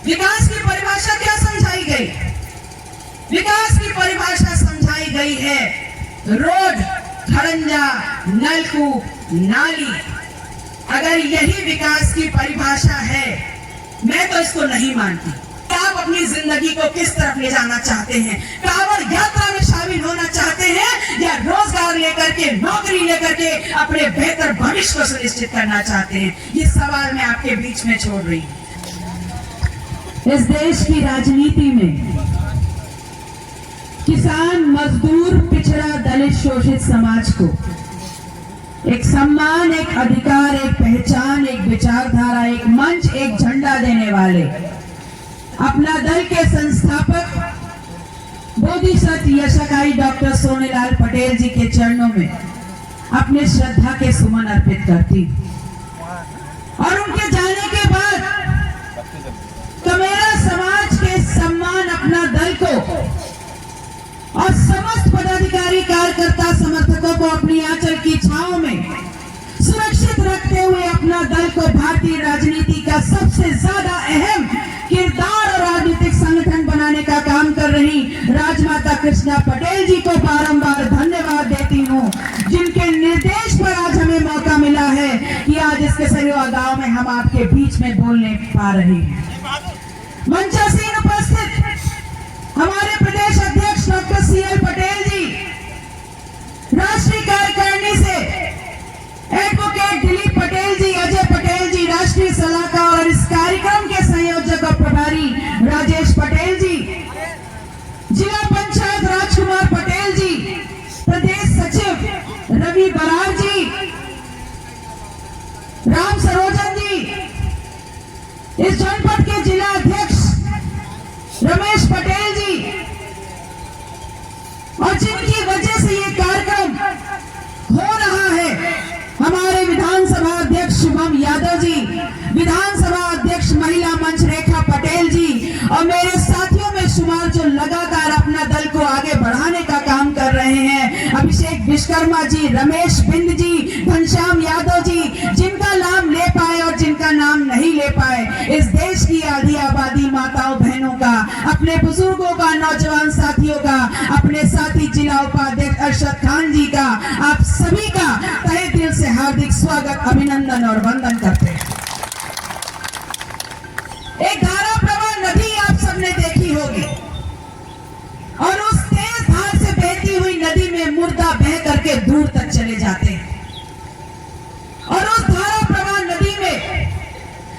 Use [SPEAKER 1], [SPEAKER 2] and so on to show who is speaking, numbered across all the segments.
[SPEAKER 1] विकास की परिभाषा क्या समझाई गई? विकास की परिभाषा समझाई गई है रोड, खड़ंजा, नलकूप, नाली। अगर यही विकास की परिभाषा है, मैं तो इसको नहीं मानती। आप अपनी जिंदगी को किस तरफ ले जाना चाहते हैं? कांवड़ यात्रा में शामिल होना चाहते हैं या रोजगार लेकर के, नौकरी लेकर के अपने बेहतर भविष्य को सुनिश्चित करना चाहते हैं? ये सवाल मैं आपके बीच में छोड़ रही हूँ। इस देश की राजनीति में किसान, मजदूर, पिछड़ा, दलित, शोषित समाज को एक सम्मान, एक अधिकार, एक पहचान, एक विचारधारा, एक मंच, एक झंडा देने वाले अपना दल के संस्थापक बोधिसत्व यशकाई डॉक्टर सोनेलाल पटेल जी के चरणों में अपने श्रद्धा के सुमन अर्पित करती और उनके जाने के बाद कमेरा समाज के सम्मान, अपना दल को और समस्त पदाधिकारी, कार्यकर्ता, समर्थकों को अपनी आंचल की छांव में सुरक्षित रखते हुए अपना दल को भारतीय राजनीति का सबसे ज्यादा अहम किरदार और राजनीतिक संगठन बनाने का काम कर रही राजमाता कृष्णा पटेल जी को बारंबार धन्यवाद देती हूँ, जिनके निर्देश पर आज हमें मौका मिला है कि आज इस केसरिया गांव में हम आपके बीच में बोलने पा रहे हैं। मंचासीन उपस्थित हमारे प्रदेश अध्यक्ष डॉक्टर CL पटेल जी, राष्ट्रीय कार्यकारिणी से एडवोकेट दिलीप पटेल जी, अजय पटेल जी, राष्ट्रीय सलाहकार और इस कार्यक्रम के संयोजक और प्रभारी राजेश पटेल जी, जिला पंचायत राजकुमार पटेल जी, प्रदेश सचिव रवि बरार जी, राम सरोजन जी, इस जनपद के जिला अध्यक्ष रमेश पटेल जी, और जिनकी वजह से ये कार्यक्रम हो रहा है, हमारे विधानसभा अध्यक्ष शुभम यादव जी, विधानसभा अध्यक्ष महिला मंच रेखा पटेल जी और मेरे साथियों में शुमार जो लगातार अपना दल को आगे बढ़ाने का काम कर रहे हैं, अभिषेक विश्वकर्मा जी, रमेश बिंद जी, घनश्याम यादव जी, जिनका नाम ले पाए और जिनका नाम नहीं ले पाए, इस देश की आधी आबादी माताओं बहनों का, अपने बुजुर्गों का, नौजवान साथियों का, अपने साथी जिला उपाध्यक्ष अरशद खान जी का, आप सभी का तहे दिल से हार्दिक स्वागत, अभिनंदन और वंदन करते हैं। एक धारा प्रवाह नदी आप सबने देखी होगी और उस तेज धार से बहती हुई नदी में मुर्दा बह करके दूर तक चले जाते हैं और उस धारा प्रवाह नदी में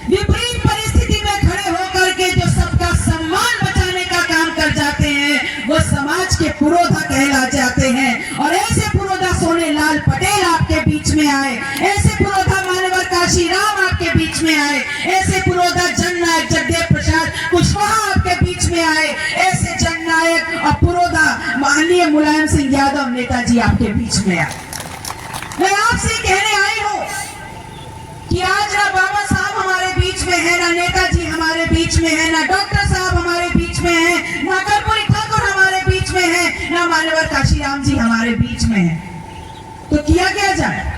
[SPEAKER 1] विपरीत परिस्थिति में खड़े होकर के जो सबका सम्मान बचाने का काम कर जाते हैं, वो समाज के पुरोधा कहला जाते हैं। और ऐसे पुरोधा सोनेलाल पटेल आपके बीच में आए, ऐसे पुरोधा मान्यवर काशीराम आपके बीच में आए, ऐसे पुरोधा जननायक जगदेव प्रसाद कुशवाहा आपके बीच में आए, ऐसे जननायक और पुरोधा माननीय मुलायम सिंह यादव नेताजी आपके बीच में आए। मैं आपसे कहने आई हूँ कि आज ना बाबा साहब हमारे बीच में है, ना नेताजी हमारे बीच में है, ना डॉक्टर साहब हमारे बीच में है, ना कर्पूरी ठाकुर हमारे बीच में है, ना मान्यवर काशीराम जी हमारे बीच में है। तो किया क्या जाए?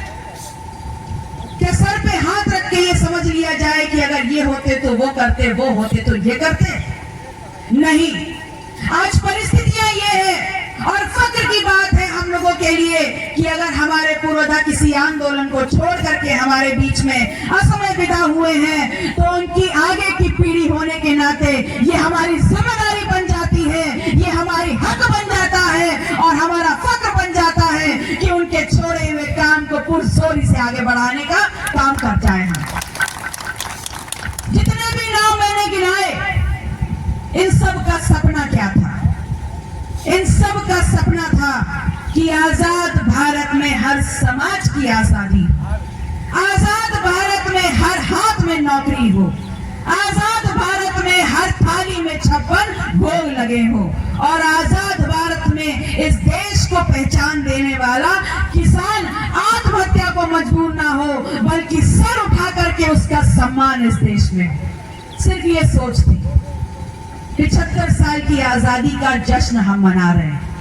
[SPEAKER 1] क्या सर पे हाथ रख के ये समझ लिया जाए कि अगर ये होते तो वो करते, वो होते तो ये करते? नहीं, आज परिस्थितियां ये है और फक्र की बात है हम लोगों के लिए कि अगर हमारे पुरोधा किसी आंदोलन को छोड़ करके हमारे बीच में असमय विदा हुए हैं, तो उनकी आगे की पीढ़ी होने के नाते ये हमारी जिम्मेदारी बन जाती है, ये हमारी हक बन जाता है और हमारा फक्र बन जाता है कि उनके छोड़े हुए काम को पुरजोरी से आगे बढ़ाने का काम कर जाए। हम जितने भी नाम मैंने गिनाए, इन सब का सपना क्या था? इन सब का सपना था कि आजाद भारत में हर समाज की आजादी, आजाद भारत में हर हाथ में नौकरी हो, आजाद भारत में हर थाली में 56 भोग लगे हो और आजाद भारत में इस देश को पहचान देने वाला किसान आत्महत्या को मजबूर ना हो, बल्कि सर उठा करके उसका सम्मान इस देश में हो। सिर्फ ये सोच थी। 75 साल की आजादी का जश्न हम मना रहे हैं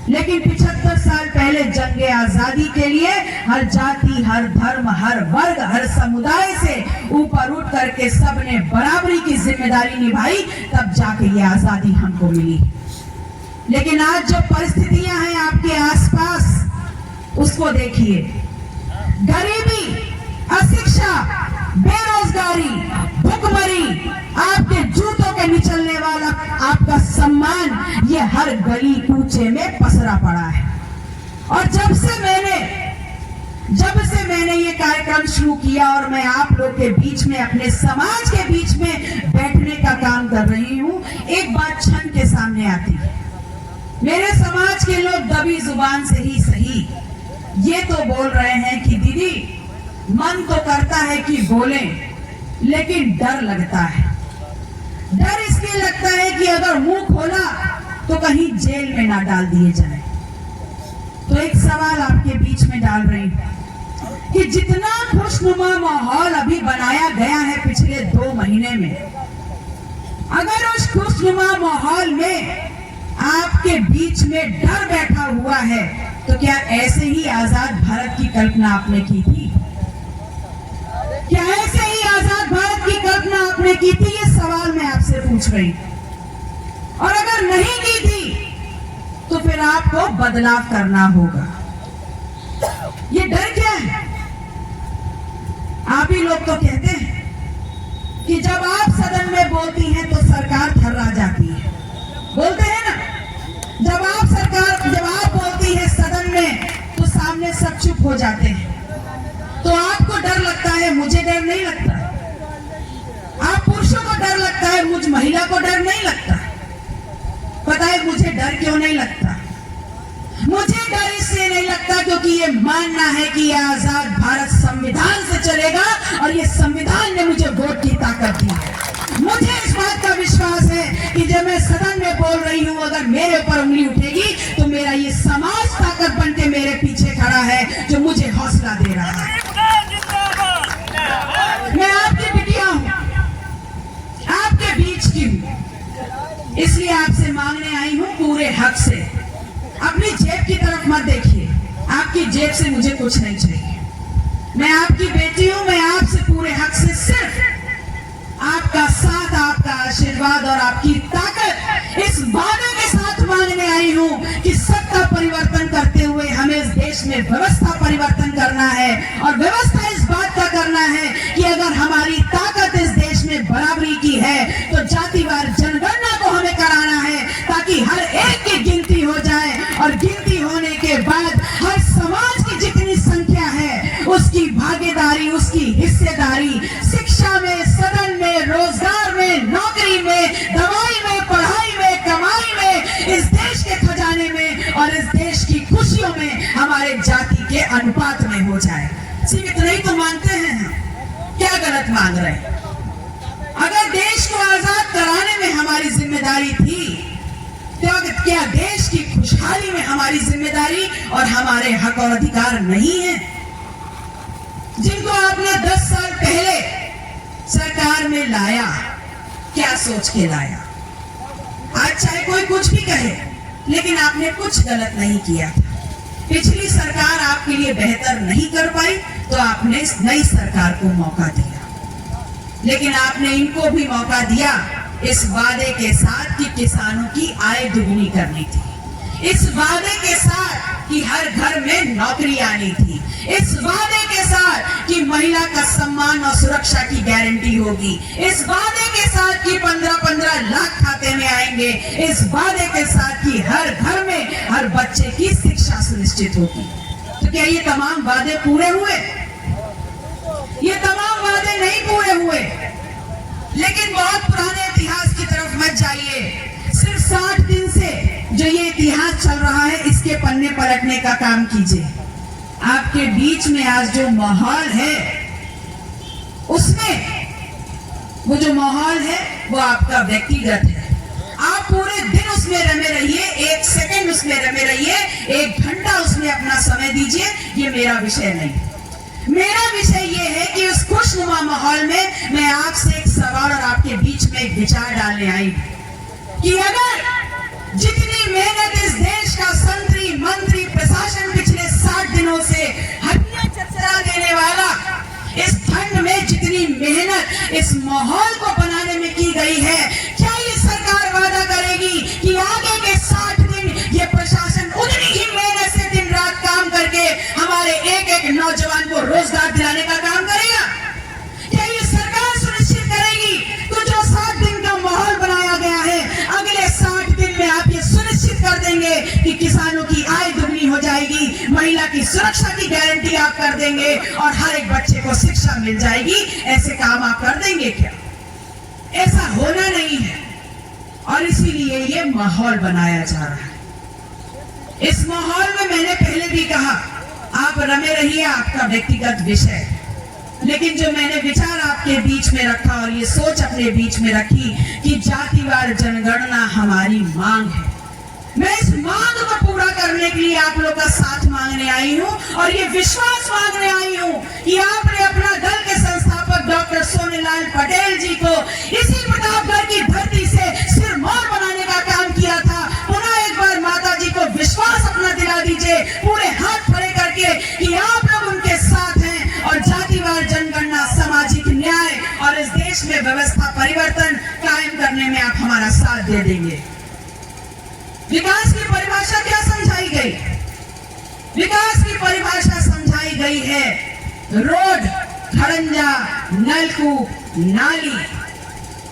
[SPEAKER 1] लेकिन 75 साल पहले जंगे आजादी के लिए हर जाति, हर धर्म, हर वर्ग, हर समुदाय से ऊपर उठ करके सबने बराबरी की जिम्मेदारी निभाई, तब जाके ये आजादी हमको मिली। लेकिन आज जो परिस्थितियां हैं आपके आसपास, उसको देखिए। गरीबी, अशिक्षा, बेरोजगारी, भुखमरी, आपके जूतों के निचलने वाला आपका सम्मान, ये हर गली कूचे में पसरा पड़ा है। और जब से मैंने ये कार्यक्रम शुरू किया और मैं आप लोग के बीच में, अपने समाज के बीच में बैठने का काम कर रही हूं, एक बात छन के सामने आती है। मेरे समाज के लोग दबी जुबान से ही सही ये तो बोल रहे हैं कि दीदी, मन तो करता है कि बोलें, लेकिन डर लगता है। डर इसलिए लगता है कि अगर मुंह खोला तो कहीं जेल में ना डाल दिए जाए। तो एक सवाल आपके बीच में डाल रही हूं कि जितना खुशनुमा माहौल अभी बनाया गया है पिछले 2 महीने में, अगर उस खुशनुमा माहौल में आपके बीच में डर बैठा हुआ है, तो क्या ऐसे ही आजाद भारत की कल्पना आपने की थी? क्या ऐसे ही आजाद भारत की कल्पना आपने की थी? ये सवाल मैं आपसे पूछ रही हूं। और अगर नहीं की थी, तो फिर आपको बदलाव करना होगा। ये डर क्या है? आप ही लोग तो कहते हैं कि जब आप सदन में बोलती हैं तो सरकार थर्रा जाती है, बोलते हैं ना। जब आप बोलती है सदन में तो सामने सब चुप हो जाते हैं। तो आपको डर लगता है, मुझे डर नहीं लगता। आप पुरुषों को डर लगता है, मुझ महिला को डर नहीं लगता। पता है मुझे डर क्यों नहीं लगता? मुझे डर इसलिए नहीं लगता क्योंकि ये मानना है कि ये आजाद भारत संविधान से चलेगा और ये संविधान ने मुझे वोट की ताकत दी है। मुझे इस बात का विश्वास है कि जब मैं सदन में बोल रही हूं, अगर मेरे ऊपर उंगली उठेगी तो मेरा ये समाज ताकत बन के मेरे पीछे खड़ा है, जो मुझे हौसला दे रहा है। मैं आपकी बिटिया हूं, आपके बीच की हूं, इसलिए आपसे मांगने आई हूं पूरे हक से। अपनी जेब की तरफ मत देखिए, आपकी जेब से मुझे कुछ नहीं चाहिए। मैं आपकी बेटी हूं, मैं आपसे पूरे हक से सिर्फ आपका साथ, आपका आशीर्वाद और आपकी ताकत इस वादे के साथ मांगने आई हूं कि सत्ता परिवर्तन करते हुए हमें इस देश में व्यवस्था परिवर्तन करना है। और व्यवस्था इस बात का करना है कि अगर हमारी ताकत इस देश में बराबरी की है तो जातिवार जनगणना को हमें कराना है, ताकि हर एक की गिनती हो जाए और गिनती होने के बाद हर समाज की जितनी संख्या है उसकी भागीदारी, उसकी हिस्सेदारी शिक्षा में, सदन में, रोजगार में, नौकरी में, दवाई में, पढ़ाई में, कमाई में, इस देश के खजाने में और इस देश की खुशियों में हमारे जाति के अनुपात में हो जाए। सिर्फ इतना ही तो मांगते हैं हम, क्या गलत मांग रहे हैं? अगर देश को आजाद कराने में हमारी जिम्मेदारी थी, तो क्या देश की खुशहाली में हमारी जिम्मेदारी और हमारे हक और अधिकार नहीं है? जिनको आपने 10 साल पहले सरकार में लाया, क्या सोच के लाया? आज चाहे कोई कुछ भी कहे, लेकिन आपने कुछ गलत नहीं किया था। पिछली सरकार आपके लिए बेहतर नहीं कर पाई तो आपने इस नई सरकार को मौका दिया, लेकिन आपने इनको भी मौका दिया इस वादे के साथ कि किसानों की आय दुगनी करनी थी, इस वादे के साथ कि हर घर में नौकरी आनी थी, इस वादे के साथ कि महिला का सम्मान और सुरक्षा की गारंटी होगी, इस वादे के साथ कि 15-15 लाख खाते में आएंगे, इस वादे के साथ कि हर घर में हर बच्चे की शिक्षा सुनिश्चित होगी। तो क्या ये तमाम वादे पूरे हुए? ये तमाम वादे नहीं पूरे हुए। लेकिन बहुत पुराने इतिहास की तरफ मत जाइए। सिर्फ 60 दिन से जो ये इतिहास चल रहा है, इसके पन्ने पलटने का काम कीजिए। आपके बीच में आज जो माहौल है, उसमें वो जो माहौल है वो आपका व्यक्तिगत है। आप पूरे दिन उसमें रमे रहिए, 1 सेकंड उसमें रमे रहिए, 1 घंटा उसमें अपना समय दीजिए, ये मेरा विषय नहीं। मेरा विषय ये है कि उस खुशनुमा माहौल में मैं आपसे एक सवाल और आपके बीच में एक विचार डालने आई कि अगर जितनी मेहनत इस देश का संत दिनों से हड्डियां चरचरा देने वाला, इस ठंड में जितनी मेहनत इस माहौल को बनाने में की गई है, क्या ये सरकार वादा करेगी कि आगे के 60 दिन ये प्रशासन उतनी ही मेहनत से दिन रात काम करके हमारे एक एक नौजवान को रोजगार दिलाने का काम करेगा? क्या ये सरकार सुनिश्चित करेगी तो जो 60 दिन का माहौल बनाया गया है, अगले 60 दिन में आप ये सुनिश्चित कर देंगे कि किसानों की आय दुगनी हो जाएगी, महिला की सुरक्षा की गारंटी आप कर देंगे और हर एक बच्चे को शिक्षा मिल जाएगी? ऐसे काम आप कर देंगे क्या? ऐसा होना नहीं है और इसीलिए ये माहौल बनाया जा रहा है। इस माहौल में मैंने पहले भी कहा, आप रमे रहिए, आपका व्यक्तिगत विषय, लेकिन जो मैंने विचार आपके बीच में रखा और ये सोच अपने बीच में रखी कि जातिवार जनगणना हमारी मांग है, मैं इस मांग को पूरा करने के लिए आप लोग का साथ मांगने आई हूँ और ये विश्वास मांगने आई हूँ कि आपने अपना दल के संस्थापक डॉक्टर सोनेलाल पटेल जी को इसी प्रतापगढ़ की धरती से सिरमौर बनाने का काम किया था। पुनः एक बार माता जी को विश्वास अपना दिला दीजिए, पूरे हाथ खड़े करके, कि आप लोग उनके साथ हैं और जातिवार जनगणना, सामाजिक न्याय और इस देश में व्यवस्था परिवर्तन कायम करने में आप हमारा साथ दे देंगे। विकास की परिभाषा क्या समझाई गई? विकास की परिभाषा समझाई गई है रोड, खड़ंजा, नलकूप, नाली।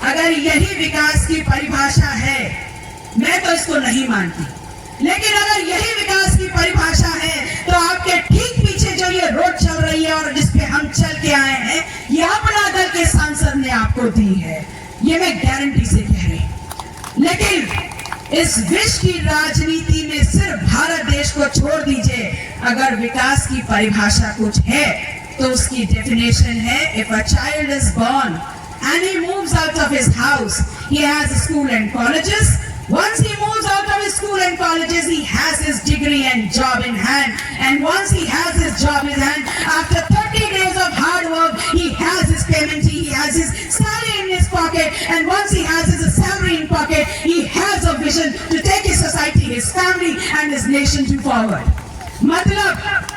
[SPEAKER 1] अगर यही विकास की परिभाषा है, मैं तो इसको नहीं मानती, लेकिन अगर यही विकास की परिभाषा है तो आपके ठीक पीछे जो ये रोड चल रही है और जिसपे हम चल के आए हैं, ये अपना दल के सांसद ने आपको दी है, ये मैं गारंटी से कह रही हूं। लेकिन इस विश्व की राजनीति में सिर्फ भारत देश को छोड़ दीजिए, अगर विकास की परिभाषा कुछ है तो उसकी डेफिनेशन है, if a child is born and he moves out of his house, he has school and colleges. Once he moves out of his school and colleges, he has his degree and job in hand. And once he has his job in hand, after 30 days of hard work, he has his payment, he has his salary in his pocket. And once he has his salary in pocket, he has a vision to take his society, his family and his nation to forward. मतलब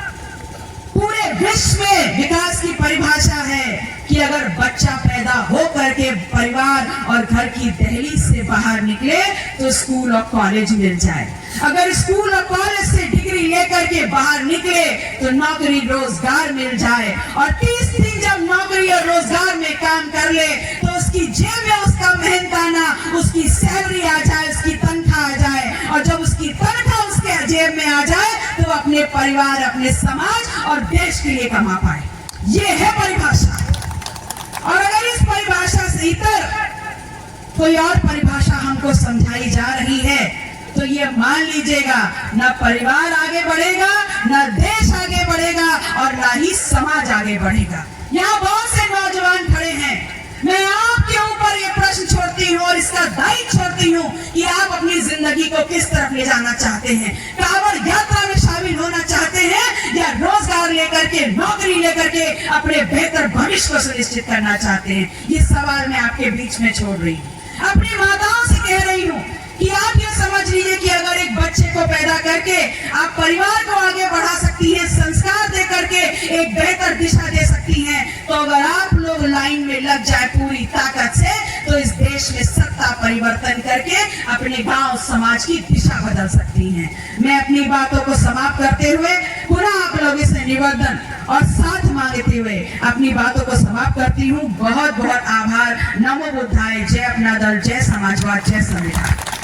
[SPEAKER 1] पूरे विश्व में विकास की परिभाषा है कि अगर बच्चा पैदा हो करके परिवार और घर की दहलीज से बाहर निकले तो स्कूल और कॉलेज मिल जाए, अगर स्कूल और कॉलेज से डिग्री लेकर के बाहर निकले तो नौकरी रोजगार मिल जाए, और 30 दिन जब नौकरी और रोजगार में काम कर ले तो उसकी जेब में उसका मेहनताना, उसकी सैलरी आ जाए, उसकी तनख्वाह आ जाए, और जब उसकी तनख्वाह उसके जेब में आ जाए तो अपने परिवार, अपने समाज और देश के लिए कमा पाए। ये है परिभाषा। और अगर इस परिभाषा से इतर कोई और परिभाषा हमको समझाई जा रही है तो ये मान लीजिएगा, ना परिवार आगे बढ़ेगा, ना देश आगे बढ़ेगा और ना ही समाज आगे बढ़ेगा। यहाँ बहुत से नौजवान खड़े हैं, मैं आपके ऊपर ये प्रश्न छोड़ती हूँ और इसका दायित्व छोड़ती हूँ कि आप अपनी जिंदगी को किस तरफ ले जाना चाहते हैं। कांवड़ यात्रा में शामिल होना चाहते हैं या रोजगार लेकर के, नौकरी लेकर के अपने बेहतर भविष्य को सुनिश्चित करना चाहते हैं? ये सवाल मैं आपके बीच में छोड़ रही हूँ। अपनी माताओं से कह रही हूँ कि आप ये समझ लीजिए कि अगर एक बच्चे को पैदा करके आप परिवार को आगे बढ़ा सकती हैं, संस्कार दे करके एक बेहतर दिशा दे सकती हैं, तो अगर आप लोग लाइन में लग जाए पूरी ताकत से तो इस देश में सत्ता परिवर्तन करके अपने गांव समाज की दिशा बदल सकती हैं। मैं अपनी बातों को समाप्त करते हुए पुनः आप लोगों से निवेदन और साथ मांगते हुए अपनी बातों को समाप्त करती हूँ। बहुत बहुत आभार। नमो बुद्धाय। जय अपना दल, जय समाजवाद, जय संविधान।